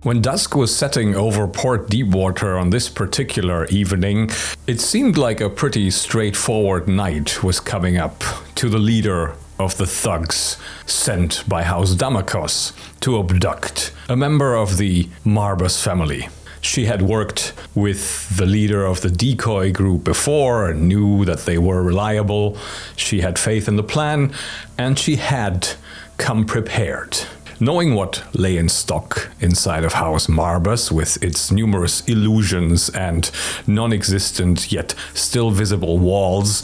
When dusk was setting over Port Deepwater on this particular evening, it seemed like a pretty straightforward night was coming up to the leader of the thugs sent by House Damakos to abduct a member of the Marius family. She had worked with the leader of the decoy group before and knew that they were reliable. She had faith in the plan, and she had come prepared. Knowing what lay in stock inside of House Marius with its numerous illusions and non-existent yet still visible walls,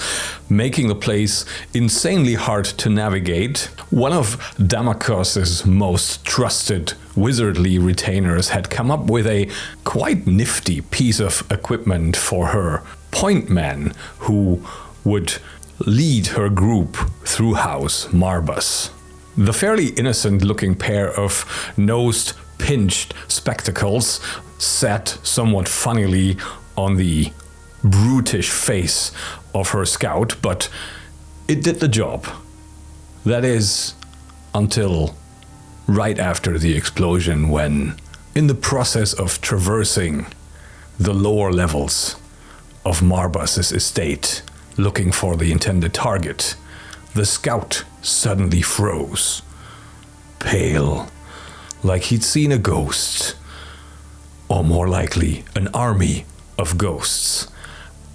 making the place insanely hard to navigate, one of Damakos's most trusted wizardly retainers had come up with a quite nifty piece of equipment for her point man who would lead her group through House Marius. The fairly innocent-looking pair of nose-pinched spectacles sat somewhat funnily on the brutish face of her scout, but it did the job. That is, until right after the explosion, when, in the process of traversing the lower levels of Marius's estate, looking for the intended target, the scout suddenly froze, pale, like he'd seen a ghost, or more likely an army of ghosts,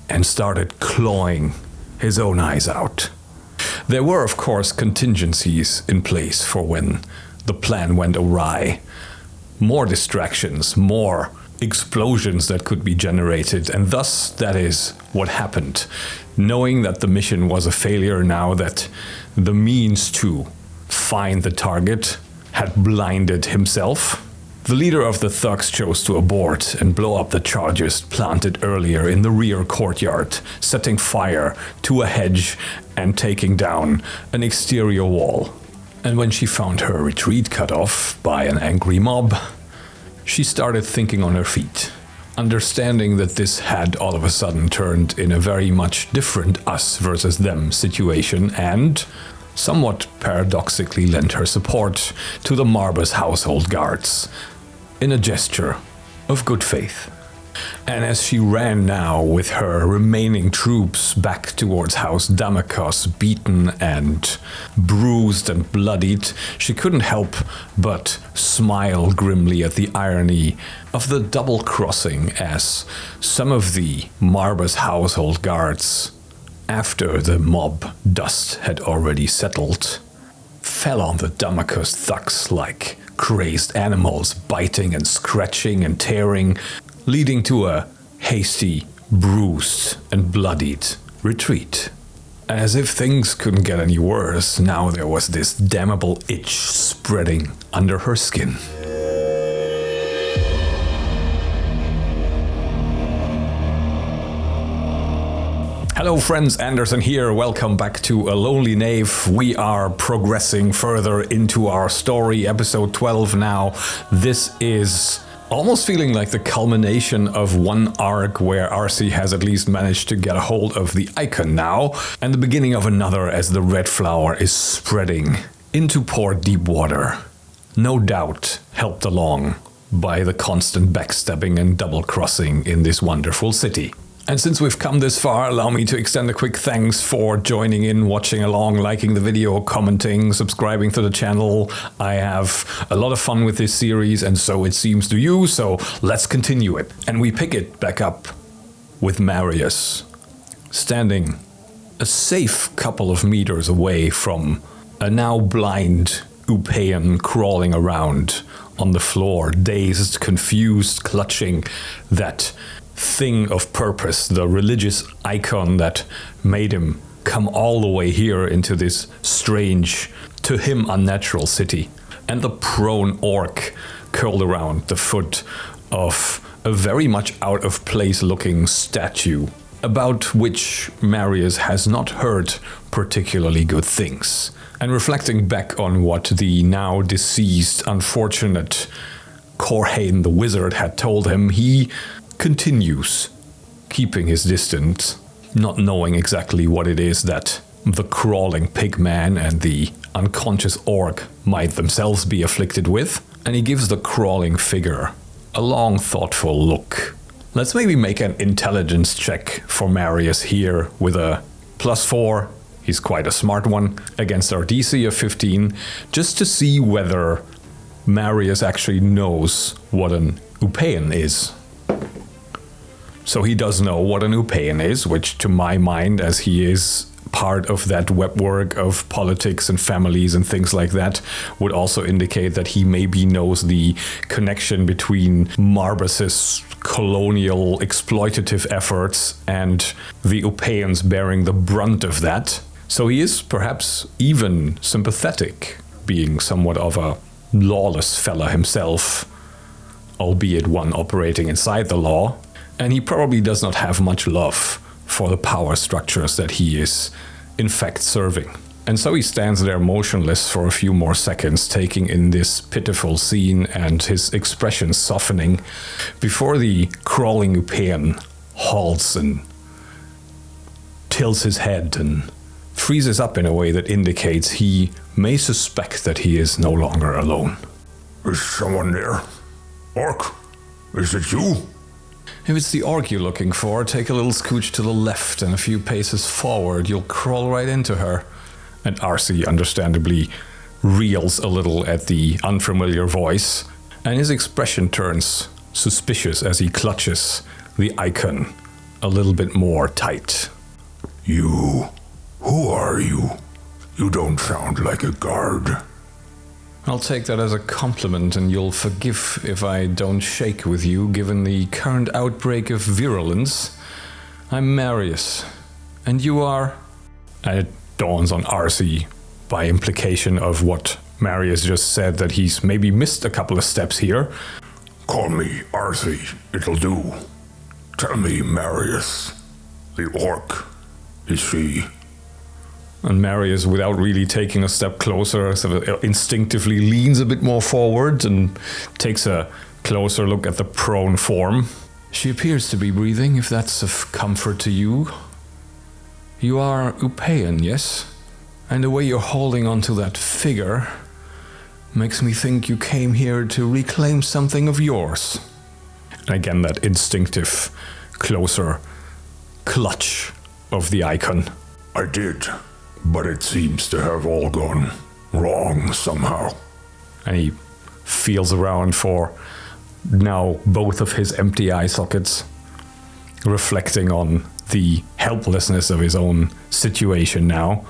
and started clawing his own eyes out. There were, of course, contingencies in place for when the plan went awry. More distractions, more explosions that could be generated, and thus that is what happened. Knowing that the mission was a failure, now that the means to find the target had blinded himself, the leader of the thugs chose to abort and blow up the charges planted earlier in the rear courtyard, setting fire to a hedge and taking down an exterior wall. And when she found her retreat cut off by an angry mob, she started thinking on her feet, understanding that this had all of a sudden turned in a very much different us versus them situation, and somewhat paradoxically lent her support to the Marius household guards in a gesture of good faith. And as she ran now with her remaining troops back towards House Damakos, beaten and bruised and bloodied, she couldn't help but smile grimly at the irony of the double crossing, as some of the Marius household guards, after the mob dust had already settled, fell on the Damakos thugs like crazed animals, biting and scratching and tearing, leading to a hasty, bruised and bloodied retreat. As if things couldn't get any worse, now there was this damnable itch spreading under her skin. Hello friends, Anderson here, welcome back to A Lonely Knave. We are progressing further into our story, episode 12 now. This is almost feeling like the culmination of one arc where Arcee has at least managed to get a hold of the icon now, and the beginning of another as the red flower is spreading into Port Deepwater. No doubt helped along by the constant backstabbing and double-crossing in this wonderful city. And since we've come this far, allow me to extend a quick thanks for joining in, watching along, liking the video, commenting, subscribing to the channel. I have a lot of fun with this series, and so it seems to you, so let's continue it. And we pick it back up with Marius, standing a safe couple of meters away from a now blind Upaean crawling around on the floor, dazed, confused, clutching that thing of purpose, the religious icon that made him come all the way here into this strange, to him unnatural city. And the prone orc curled around the foot of a very much out of place looking statue, about which Marius has not heard particularly good things. And reflecting back on what the now deceased unfortunate Corhane the wizard had told him, he continues keeping his distance, not knowing exactly what it is that the crawling pigman and the unconscious orc might themselves be afflicted with. And he gives the crawling figure a long, thoughtful look. Let's maybe make an intelligence check for Marius here with a +4. He's quite a smart one against our DC of 15, just to see whether Marius actually knows what an Upaean is. So he does know what an Upaean is, which to my mind, as he is part of that webwork of politics and families and things like that, would also indicate that he maybe knows the connection between Marbus's colonial exploitative efforts and the Upaeans bearing the brunt of that. So he is perhaps even sympathetic, being somewhat of a lawless fella himself, albeit one operating inside the law, and he probably does not have much love for the power structures that he is in fact serving. And so he stands there motionless for a few more seconds, taking in this pitiful scene and his expression softening, before the crawling Upaean halts and tilts his head and freezes up in a way that indicates he may suspect that he is no longer alone. Is someone there? Orc, is it you? If it's the orc you're looking for, take a little scooch to the left and a few paces forward. You'll crawl right into her. And Arcee understandably reels a little at the unfamiliar voice, and his expression turns suspicious as he clutches the icon a little bit more tight. You? Who are you? You don't sound like a guard. I'll take that as a compliment, and you'll forgive if I don't shake with you, given the current outbreak of virulence. I'm Marius, and you are... And it dawns on Arcee, by implication of what Marius just said, that he's maybe missed a couple of steps here. Call me Arcee, it'll do. Tell me, Marius, the orc, is she? And Marius, without really taking a step closer, sort of instinctively leans a bit more forward and takes a closer look at the prone form. She appears to be breathing, if that's of comfort to you. You are Upaean, yes? And the way you're holding onto that figure makes me think you came here to reclaim something of yours. And again, that instinctive, closer clutch of the icon. I did. But it seems to have all gone wrong somehow. And he feels around for now both of his empty eye sockets, reflecting on the helplessness of his own situation now.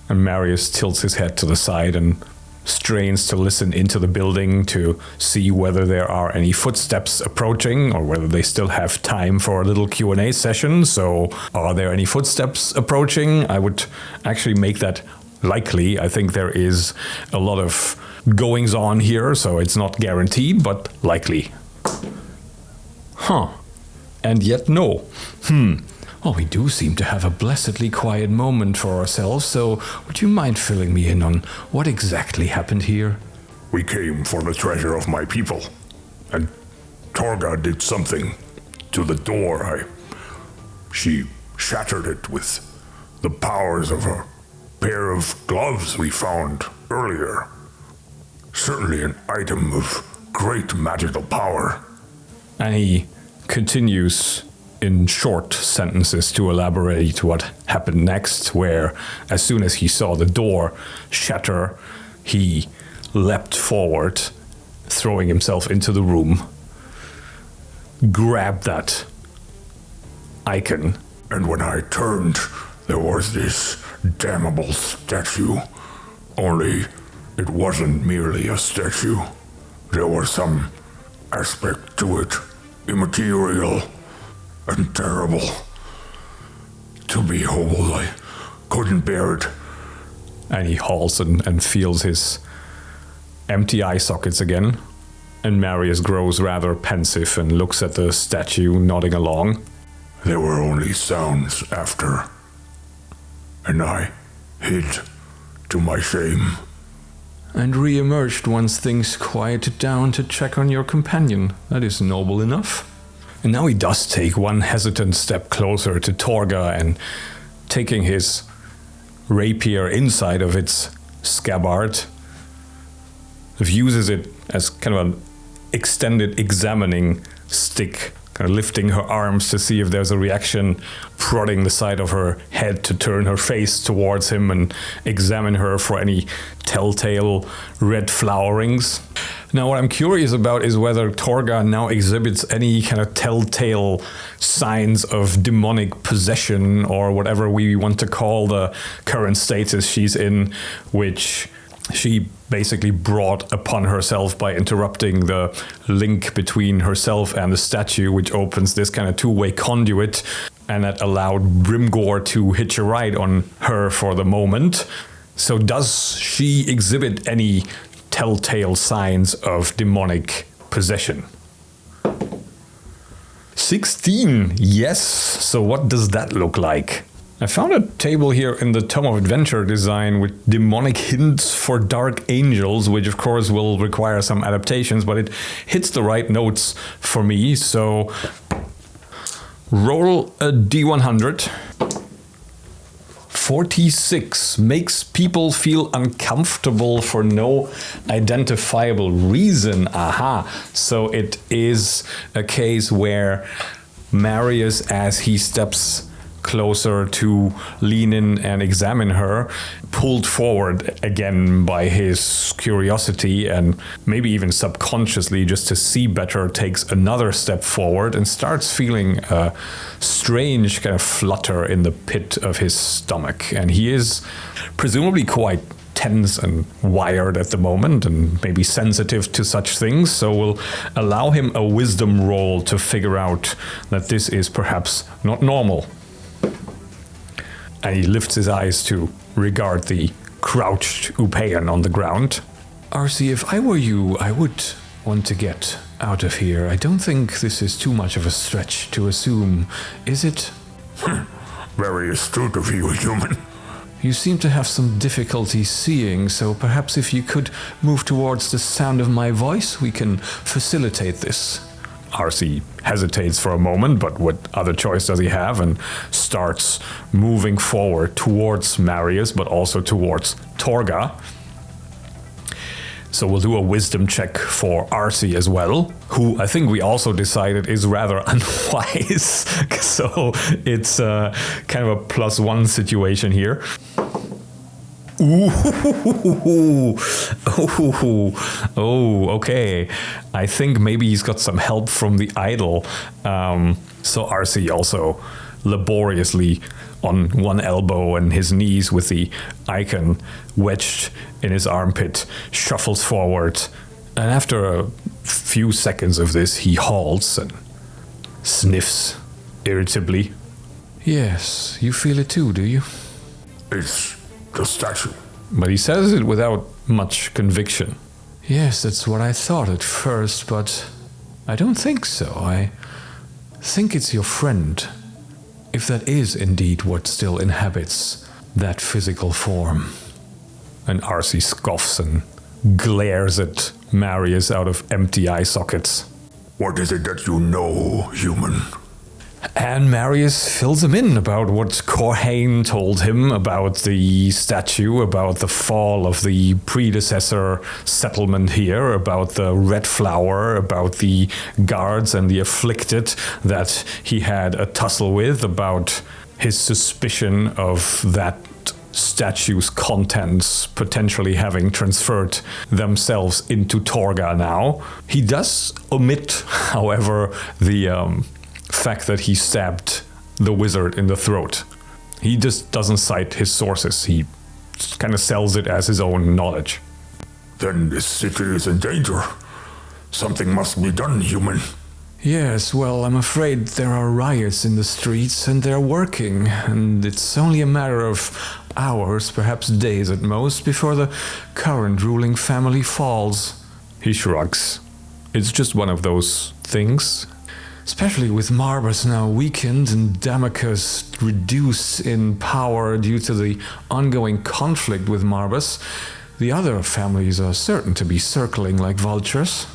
And Marius tilts his head to the side and strains to listen into the building to see whether there are any footsteps approaching or whether they still have time for a little Q&A session. So are there any footsteps approaching? I would actually make that likely. I think there is a lot of goings on here, so it's not guaranteed, but likely. And yet no. Oh, we do seem to have a blessedly quiet moment for ourselves, so would you mind filling me in on what exactly happened here? We came for the treasure of my people, and Torga did something to the door. She shattered it with the powers of a pair of gloves we found earlier. Certainly an item of great magical power. And he continues in short sentences to elaborate what happened next, where as soon as he saw the door shatter, he leapt forward, throwing himself into the room, grabbed that icon. And when I turned, there was this damnable statue. Only it wasn't merely a statue. There was some aspect to it, immaterial and terrible. To behold, I couldn't bear it. And he halts and feels his empty eye sockets again. And Marius grows rather pensive and looks at the statue, nodding along. There were only sounds after, and I hid to my shame. And re-emerged once things quieted down to check on your companion. That is noble enough. And now he does take one hesitant step closer to Torga and, taking his rapier inside of its scabbard, uses it as kind of an extended examining stick, kind of lifting her arms to see if there's a reaction, prodding the side of her head to turn her face towards him and examine her for any telltale red flowerings. Now, what I'm curious about is whether Torga now exhibits any kind of telltale signs of demonic possession, or whatever we want to call the current status she's in, which she basically brought upon herself by interrupting the link between herself and the statue, which opens this kind of two-way conduit, and that allowed Brimgore to hitch a ride on her for the moment. So does she exhibit any telltale signs of demonic possession? 16, yes. So what does that look like? I found a table here in the Tome of Adventure Design with demonic hints for dark angels, which of course will require some adaptations, but it hits the right notes for me. So roll a D100. 46 makes people feel uncomfortable for no identifiable reason. Aha. So it is a case where Marius, as he steps closer to lean in and examine her, pulled forward again by his curiosity, and maybe even subconsciously just to see better, takes another step forward and starts feeling a strange kind of flutter in the pit of his stomach. And he is presumably quite tense and wired at the moment, and maybe sensitive to such things, so we'll allow him a wisdom roll to figure out that this is perhaps not normal. And he lifts his eyes to regard the crouched Upayan on the ground. Arcee, if I were you, I would want to get out of here. I don't think this is too much of a stretch to assume, is it? Very astute of you, human. You seem to have some difficulty seeing, so perhaps if you could move towards the sound of my voice, we can facilitate this. Arcee hesitates for a moment, but what other choice does he have, and starts moving forward towards Marius, but also towards Torga. So we'll do a wisdom check for Arcee as well, who I think we also decided is rather unwise. So it's kind of a +1 situation here. Ooh, oh, okay. I think maybe he's got some help from the idol. So Arcee also laboriously on one elbow and his knees with the icon wedged in his armpit, shuffles forward. And after a few seconds of this, he halts and sniffs irritably. Yes, you feel it too, do you? It's the statue. But he says it without much conviction. Yes, that's what I thought at first, but I don't think so. I think it's your friend, if that is indeed what still inhabits that physical form. And Arcee scoffs and glares at Marius out of empty eye sockets. What is it that you know, human? And Marius fills him in about what Corhane told him about the statue, about the fall of the predecessor settlement here, about the red flower, about the guards and the afflicted that he had a tussle with, about his suspicion of that statue's contents potentially having transferred themselves into Torga now. He does omit, however, the fact that he stabbed the wizard in the throat. He just doesn't cite his sources. He kind of sells it as his own knowledge. Then this city is in danger. Something must be done, human. Yes, well, I'm afraid there are riots in the streets and they're working, and it's only a matter of hours, perhaps days at most, before the current ruling family falls. He shrugs. It's just one of those things. Especially with Marbus now weakened and Damocus reduced in power due to the ongoing conflict with Marbus, the other families are certain to be circling like vultures.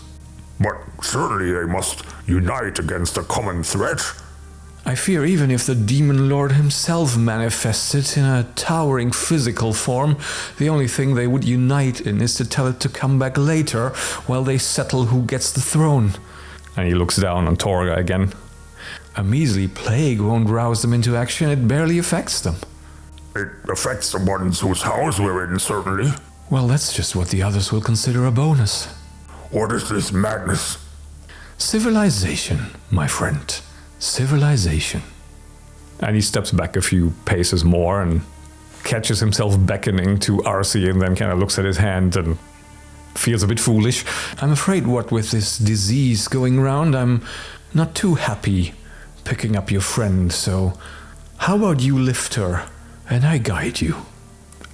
But certainly they must unite against a common threat. I fear even if the Demon Lord himself manifested in a towering physical form, the only thing they would unite in is to tell it to come back later while they settle who gets the throne. And he looks down on Torga again. A measly plague won't rouse them into action, it barely affects them. It affects the ones whose house we're in, certainly. Well, that's just what the others will consider a bonus. What is this madness? Civilization, my friend. Civilization. And he steps back a few paces more and catches himself beckoning to Arcee and then kind of looks at his hand and feels a bit foolish. I'm afraid what with this disease going round, I'm not too happy picking up your friend, so how about you lift her and I guide you?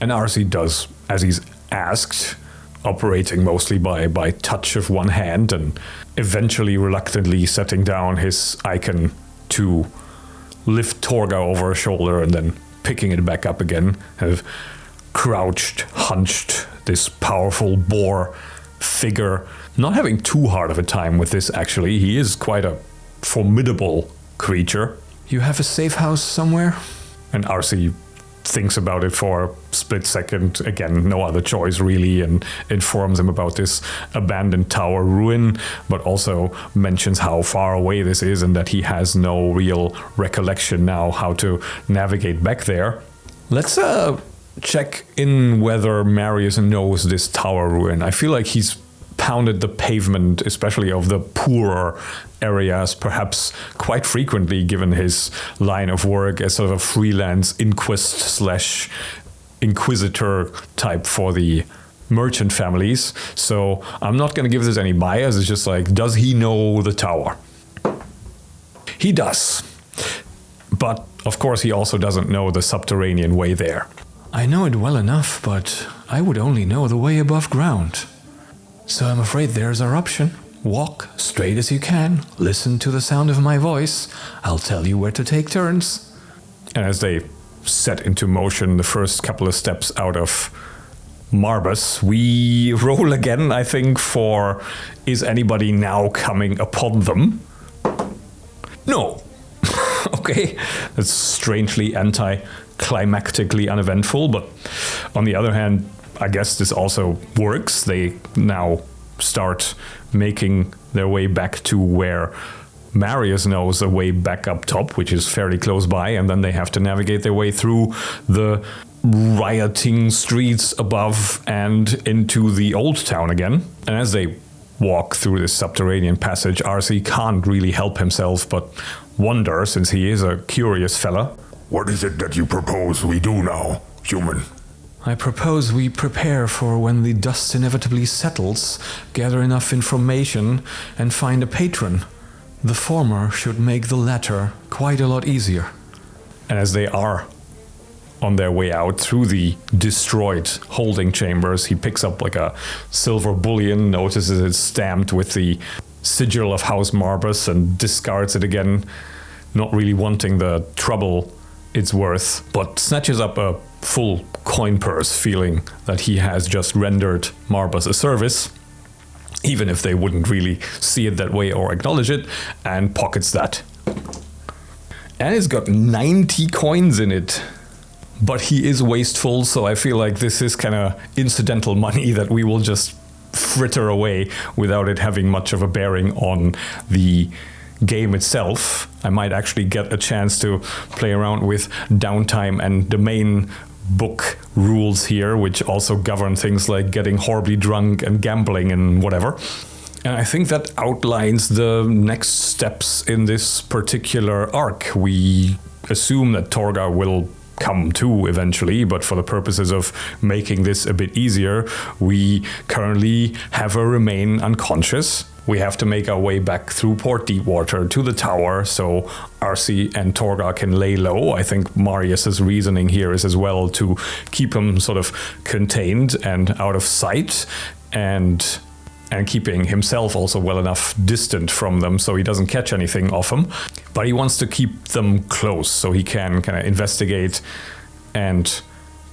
And Arcee does as he's asked, operating mostly by touch of one hand and eventually reluctantly setting down his icon to lift Torga over her shoulder and then picking it back up again, kind of crouched, hunched, this powerful boar figure, not having too hard of a time with this actually. He is quite a formidable creature. You have a safe house somewhere? And Arcee thinks about it for a split second, again, no other choice really, and informs him about this abandoned tower ruin, but also mentions how far away this is and that he has no real recollection now how to navigate back there. Let's check in whether Marius knows this tower ruin. I feel like he's pounded the pavement, especially of the poorer areas, perhaps quite frequently given his line of work as sort of a freelance inquisitor type for the merchant families. So I'm not going to give this any bias. It's just like, does he know the tower? He does. But of course he also doesn't know the subterranean way there. I know it well enough, but I would only know the way above ground. So I'm afraid there's our option. Walk straight as you can, listen to the sound of my voice, I'll tell you where to take turns. And as they set into motion the first couple of steps out of Marbus, we roll again, I think, for is anybody now coming upon them? No. Okay, that's strangely anticlimactically uneventful, but on the other hand, I guess this also works. They now start making their way back to where Marius knows a way back up top, which is fairly close by, and then they have to navigate their way through the rioting streets above and into the old town again. And as they walk through this subterranean passage, Arcee can't really help himself but wonder, since he is a curious fella. What is it that you propose we do now, human? I propose we prepare for when the dust inevitably settles, gather enough information, and find a patron. The former should make the latter quite a lot easier. And as they are on their way out through the destroyed holding chambers, he picks up like a silver bullion, notices it's stamped with the sigil of House Marbus, and discards it again, not really wanting the trouble it's worth, but snatches up a full coin purse, feeling that he has just rendered Marbus a service, even if they wouldn't really see it that way or acknowledge it, and pockets that. And it's got 90 coins in it. But he is wasteful, so I feel like this is kind of incidental money that we will just fritter away without it having much of a bearing on the game itself. I might actually get a chance to play around with downtime and domain book rules here, which also govern things like getting horribly drunk and gambling and whatever. And I think that outlines the next steps in this particular arc. We assume that Torga will come to eventually, but for the purposes of making this a bit easier, we currently have her remain unconscious. We have to make our way back through Port Deepwater to the tower so Arcee and Torga can lay low. I think Marius's reasoning here is as well to keep him sort of contained and out of sight, and keeping himself also well enough distant from them so he doesn't catch anything off them. But he wants to keep them close so he can kind of investigate and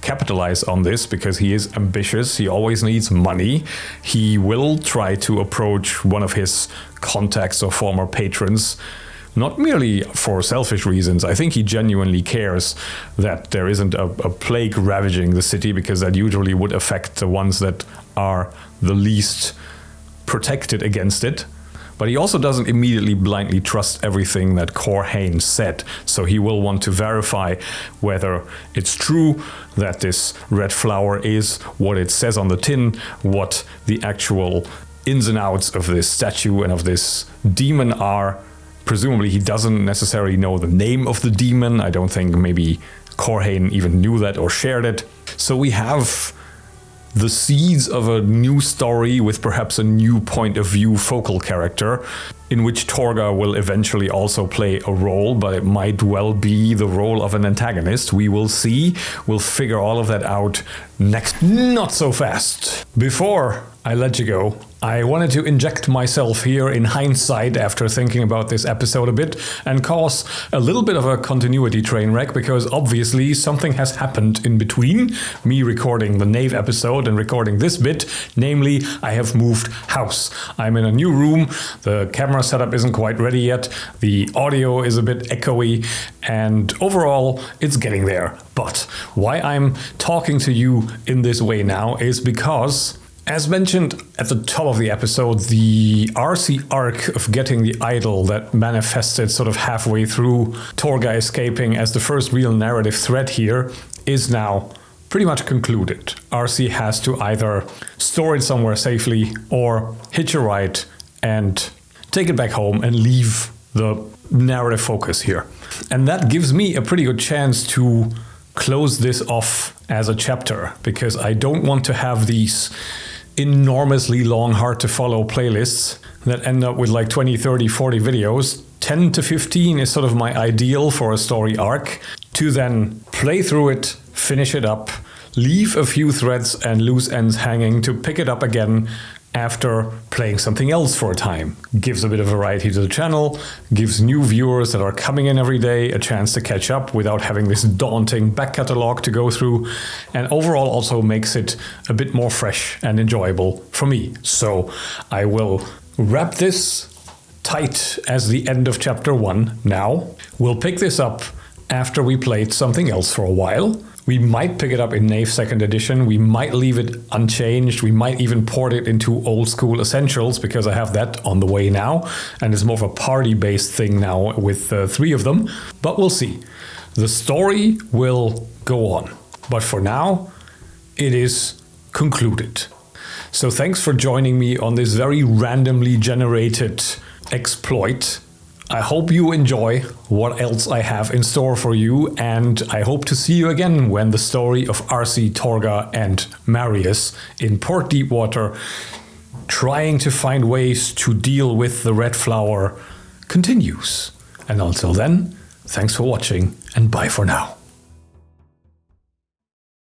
capitalize on this, because he is ambitious. He always needs money. He will try to approach one of his contacts or former patrons not merely for selfish reasons. I think he genuinely cares that there isn't a plague ravaging the city, because that usually would affect the ones that are the least protected against it. But he also doesn't immediately blindly trust everything that Corhane said. So he will want to verify whether it's true that this red flower is what it says on the tin, what the actual ins and outs of this statue and of this demon are. Presumably he doesn't necessarily know the name of the demon. I don't think maybe Corhane even knew that or shared it. So we have the seeds of a new story with perhaps a new point of view focal character, in which Torga will eventually also play a role, but it might well be the role of an antagonist. We will see. We'll figure all of that out next. Not so fast. Before I let you go, I wanted to inject myself here in hindsight after thinking about this episode a bit and cause a little bit of a continuity train wreck, because obviously something has happened in between me recording the Knave episode and recording this bit. Namely, I have moved house. I'm in a new room. The camera setup isn't quite ready yet. The audio is a bit echoey, and overall it's getting there. But why I'm talking to you in this way now is because, as mentioned at the top of the episode, the RC arc of getting the idol that manifested sort of halfway through Torga escaping as the first real narrative thread here is now pretty much concluded. RC has to either store it somewhere safely or hitch a ride and take it back home and leave the narrative focus here. And that gives me a pretty good chance to close this off as a chapter, because I don't want to have these enormously long, hard to follow playlists that end up with like 20, 30, 40 videos. 10 to 15 is sort of my ideal for a story arc, to then play through it, finish it up, leave a few threads and loose ends hanging to pick it up again after playing something else for a time. Gives a bit of variety to the channel, gives new viewers that are coming in every day a chance to catch up without having this daunting back catalog to go through, and overall also makes it a bit more fresh and enjoyable for me. So I will wrap this tight as the end of chapter 1 now. We'll pick this up after we played something else for a while. We might pick it up in Knave 2nd edition. We might leave it unchanged. We might even port it into old school essentials, because I have that on the way now. And it's more of a party-based thing now with 3 of them. But we'll see. The story will go on. But for now, it is concluded. So thanks for joining me on this very randomly generated exploit. I hope you enjoy what else I have in store for you, and I hope to see you again when the story of RC, Torga and Marius in Port Deepwater, trying to find ways to deal with the red flower, continues. And until then, thanks for watching, and bye for now.